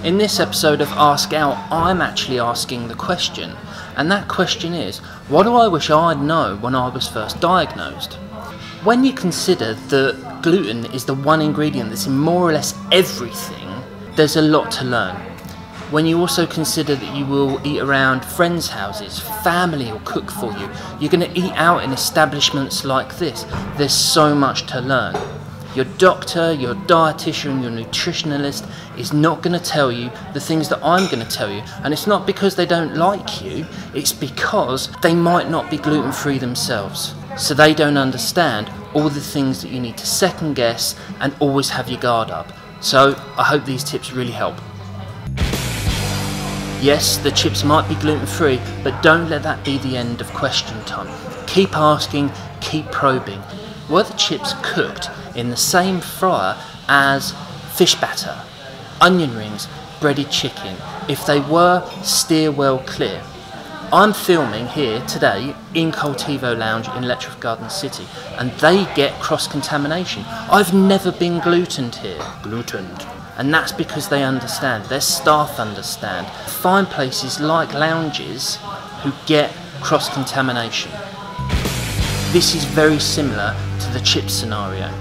In this episode of Ask Out, I'm actually asking the question, and that question is, what do I wish I'd known when I was first diagnosed? When you consider that gluten is the one ingredient that's in more or less everything, there's a lot to learn. When you also consider that you will eat around friends' houses, family will cook for you, you're going to eat out in establishments like this, there's so much to learn. Your doctor, your dietitian, your nutritionalist is not going to tell you the things that I'm going to tell you. And it's not because they don't like you, it's because they might not be gluten-free themselves. So they don't understand all the things that you need to second guess and always have your guard up. So I hope these tips really help. Yes, the chips might be gluten-free, but don't let that be the end of question time. Keep asking, keep probing. Were the chips cooked in the same fryer as fish batter, onion rings, breaded chicken? If they were, steer well clear. I'm filming here today in Coltivo Lounge in Letchworth Garden City, and they get cross-contamination. I've never been glutened here. Glutened. And that's because they understand, their staff understand. Find places like lounges who get cross-contamination. This is very similar to the chip scenario.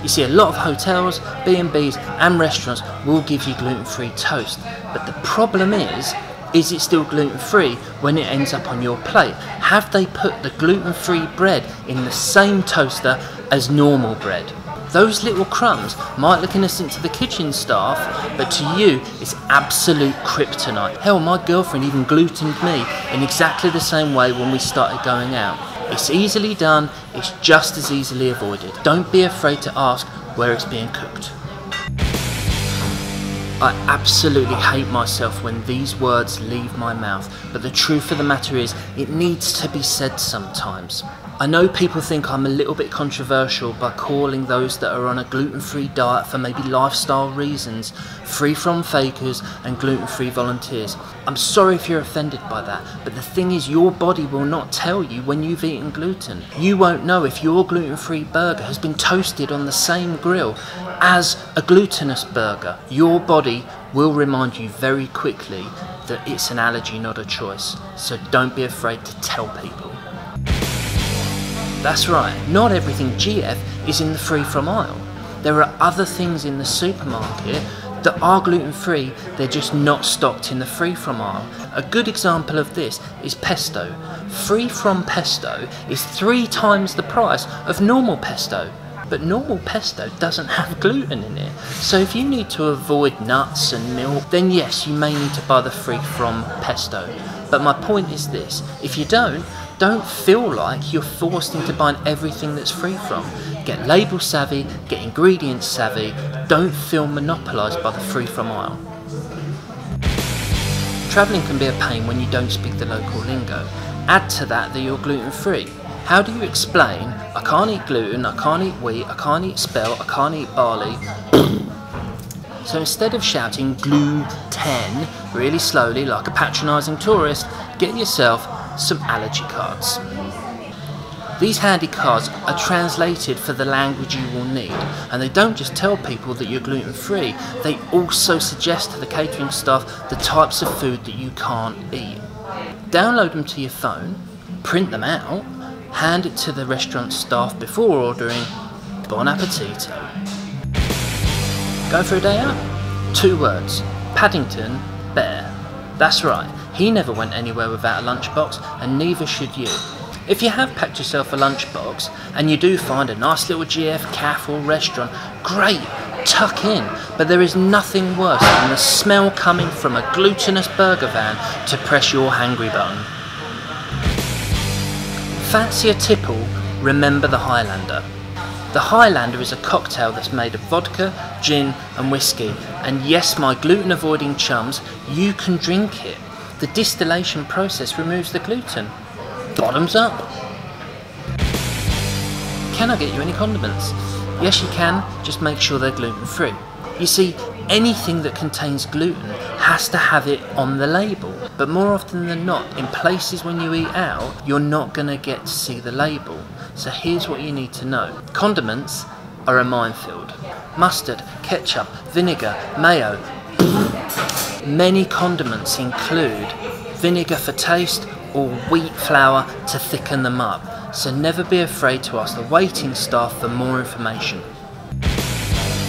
You see, a lot of hotels, B&Bs and restaurants will give you gluten-free toast, but the problem is it still gluten-free when it ends up on your plate? Have they put the gluten-free bread in the same toaster as normal bread? Those little crumbs might look innocent to the kitchen staff, but to you it's absolute kryptonite. Hell, my girlfriend even glutened me in exactly the same way when we started going out. It's easily done, it's just as easily avoided. Don't be afraid to ask where it's being cooked. I absolutely hate myself when these words leave my mouth, but the truth of the matter is, it needs to be said sometimes. I know people think I'm a little bit controversial by calling those that are on a gluten-free diet for maybe lifestyle reasons free from fakers and gluten-free volunteers. I'm sorry if you're offended by that, but the thing is, your body will not tell you when you've eaten gluten. You won't know if your gluten-free burger has been toasted on the same grill as a glutinous burger. Your body will remind you very quickly that it's an allergy, not a choice. So don't be afraid to tell people. That's right, not everything GF is in the free from aisle. There are other things in the supermarket that are gluten-free, they're just not stocked in the free from aisle. A good example of this is pesto. Free from pesto is 3 times the price of normal pesto. But normal pesto doesn't have gluten in it. So if you need to avoid nuts and milk, then yes, you may need to buy the free from pesto. But my point is this, if you don't feel like you're forced into buying everything that's free from. Get label savvy, get ingredient savvy, don't feel monopolised by the free from aisle. Travelling can be a pain when you don't speak the local lingo. Add to that you're gluten free. How do you explain, I can't eat gluten, I can't eat wheat, I can't eat spelt, I can't eat barley? So instead of shouting gluten really slowly like a patronising tourist, get yourself some allergy cards. These handy cards are translated for the language you will need, and they don't just tell people that you're gluten free, they also suggest to the catering staff the types of food that you can't eat. Download them to your phone, print them out, hand it to the restaurant staff before ordering. Bon appetito. Go for a day out? 2 words. Paddington Bear. That's right, he never went anywhere without a lunchbox, and neither should you. If you have packed yourself a lunchbox and you do find a nice little GF cafe or restaurant, great, tuck in, but there is nothing worse than the smell coming from a glutinous burger van to press your hangry button. Fancy a tipple? Remember the Highlander. The Highlander is a cocktail that's made of vodka, gin and whiskey, and yes, my gluten avoiding chums, you can drink it. The distillation process removes the gluten. Bottoms up. Can I get you any condiments? Yes you can, just make sure they're gluten free. You see, anything that contains gluten has to have it on the label, but more often than not, in places when you eat out, you're not going to get to see the label. So here's what you need to know. Condiments are a minefield. Mustard, ketchup, vinegar, mayo. Many condiments include vinegar for taste or wheat flour to thicken them up, so never be afraid to ask the waiting staff for more information.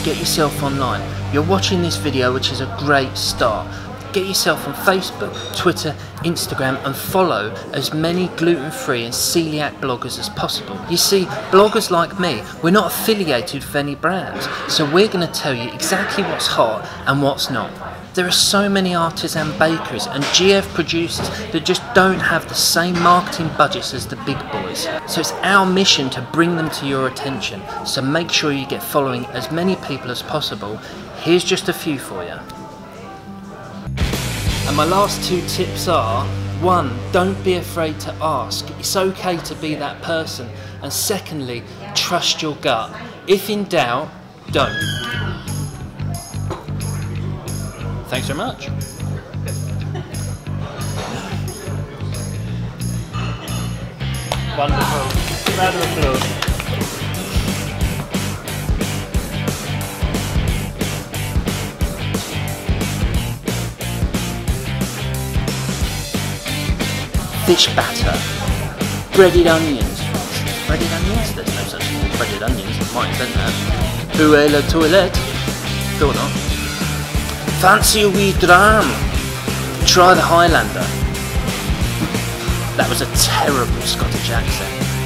Get yourself online. You're watching this video, which is a great start. Get yourself on Facebook, Twitter, Instagram, and follow as many gluten-free and celiac bloggers as possible. You see, bloggers like me, we're not affiliated with any brands, so we're going to tell you exactly what's hot and what's not. There are so many artisan bakeries and GF producers that just don't have the same marketing budgets as the big boys. So it's our mission to bring them to your attention, so make sure you get following as many people as possible. Here's just a few for you. And my last two tips are: 1, don't be afraid to ask. It's okay to be that person. And secondly, trust your gut. If in doubt, don't. Thanks very much. Wonderful. Round of applause. Fish batter, breaded onions. Breaded onions? There's no such thing as breaded onions. Might invent that. Où est la toilette? Thought not. Fancy a wee dram. Try the Highlander. That was a terrible Scottish accent.